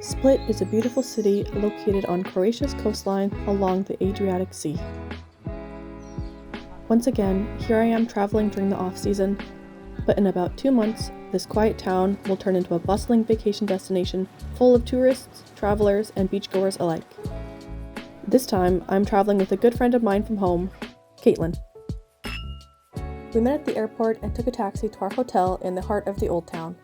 Split is a beautiful city located on Croatia's coastline along the Adriatic Sea. Once again, here I am traveling during the off-season, but in about 2 months, this quiet town will turn into a bustling vacation destination full of tourists, travelers, and beachgoers alike. This time, I'm traveling with a good friend of mine from home, Caitlin. We met at the airport and took a taxi to our hotel in the heart of the Old Town.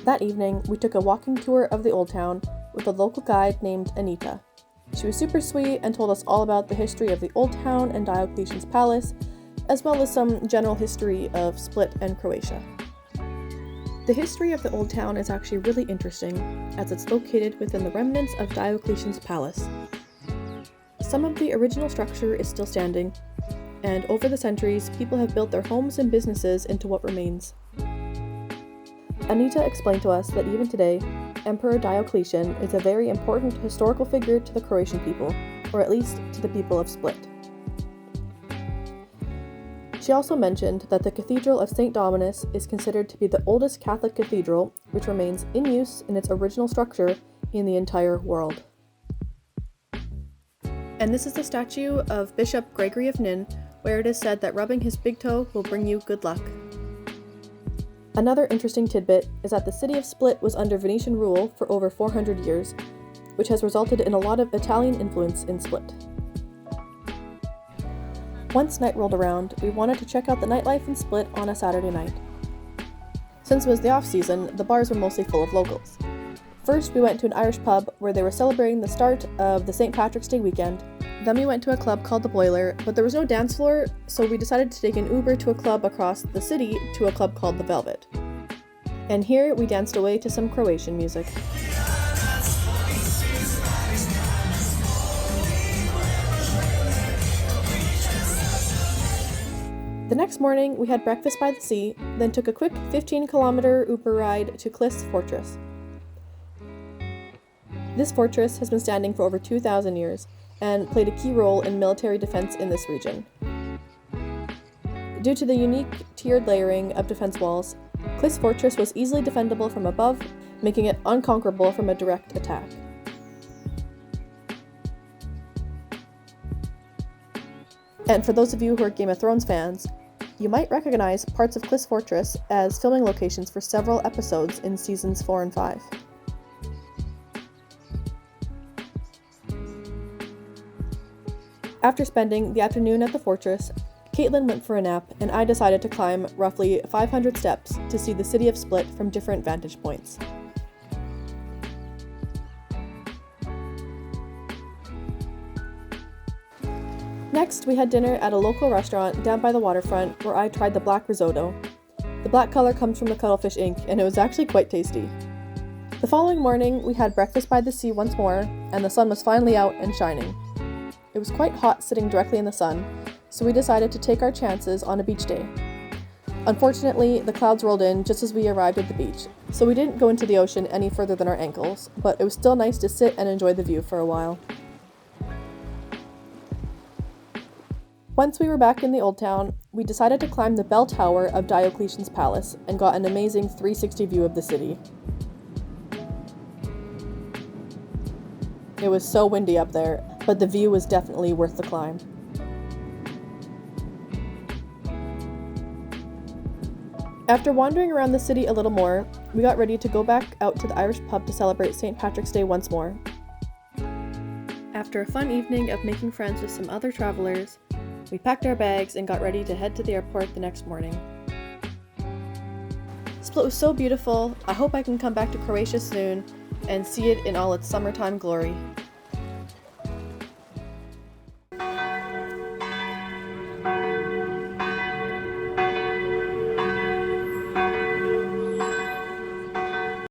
That evening, we took a walking tour of the Old Town with a local guide named Anita. She was super sweet and told us all about the history of the Old Town and Diocletian's palace, as well as some general history of Split and Croatia. The history of the Old Town is actually really interesting, as it's located within the remnants of Diocletian's palace. Some of the original structure is still standing, and over the centuries, people have built their homes and businesses into what remains. Anita explained to us that even today, Emperor Diocletian is a very important historical figure to the Croatian people, or at least to the people of Split. She also mentioned that the Cathedral of St. Dominus is considered to be the oldest Catholic cathedral, which remains in use in its original structure in the entire world. And this is the statue of Bishop Gregory of Nin, where it is said that rubbing his big toe will bring you good luck. Another interesting tidbit is that the city of Split was under Venetian rule for over 400 years, which has resulted in a lot of Italian influence in Split. Once night rolled around, we wanted to check out the nightlife in Split on a Saturday night. Since it was the off-season, the bars were mostly full of locals. First, we went to an Irish pub where they were celebrating the start of the St. Patrick's Day weekend. Then we went to a club called The Boiler, but there was no dance floor, so we decided to take an Uber to a club across the city to a club called The Velvet. And here we danced away to some Croatian music. The next morning, we had breakfast by the sea, then took a quick 15-kilometer Uber ride to Klis Fortress. This fortress has been standing for over 2,000 years and played a key role in military defense in this region. Due to the unique tiered layering of defense walls, Klis Fortress was easily defendable from above, making it unconquerable from a direct attack. And for those of you who are Game of Thrones fans, you might recognize parts of Klis Fortress as filming locations for several episodes in seasons 4 and 5. After spending the afternoon at the fortress, Caitlin went for a nap and I decided to climb roughly 500 steps to see the city of Split from different vantage points. Next, we had dinner at a local restaurant down by the waterfront where I tried the black risotto. The black color comes from the cuttlefish ink, and it was actually quite tasty. The following morning, we had breakfast by the sea once more, and the sun was finally out and shining. It was quite hot sitting directly in the sun, so we decided to take our chances on a beach day. Unfortunately, the clouds rolled in just as we arrived at the beach, so we didn't go into the ocean any further than our ankles, but it was still nice to sit and enjoy the view for a while. Once we were back in the Old Town, we decided to climb the bell tower of Diocletian's palace and got an amazing 360 view of the city. It was so windy up there, but the view was definitely worth the climb. After wandering around the city a little more, we got ready to go back out to the Irish pub to celebrate St. Patrick's Day once more. After a fun evening of making friends with some other travelers, we packed our bags and got ready to head to the airport the next morning. Split was so beautiful. I hope I can come back to Croatia soon and see it in all its summertime glory.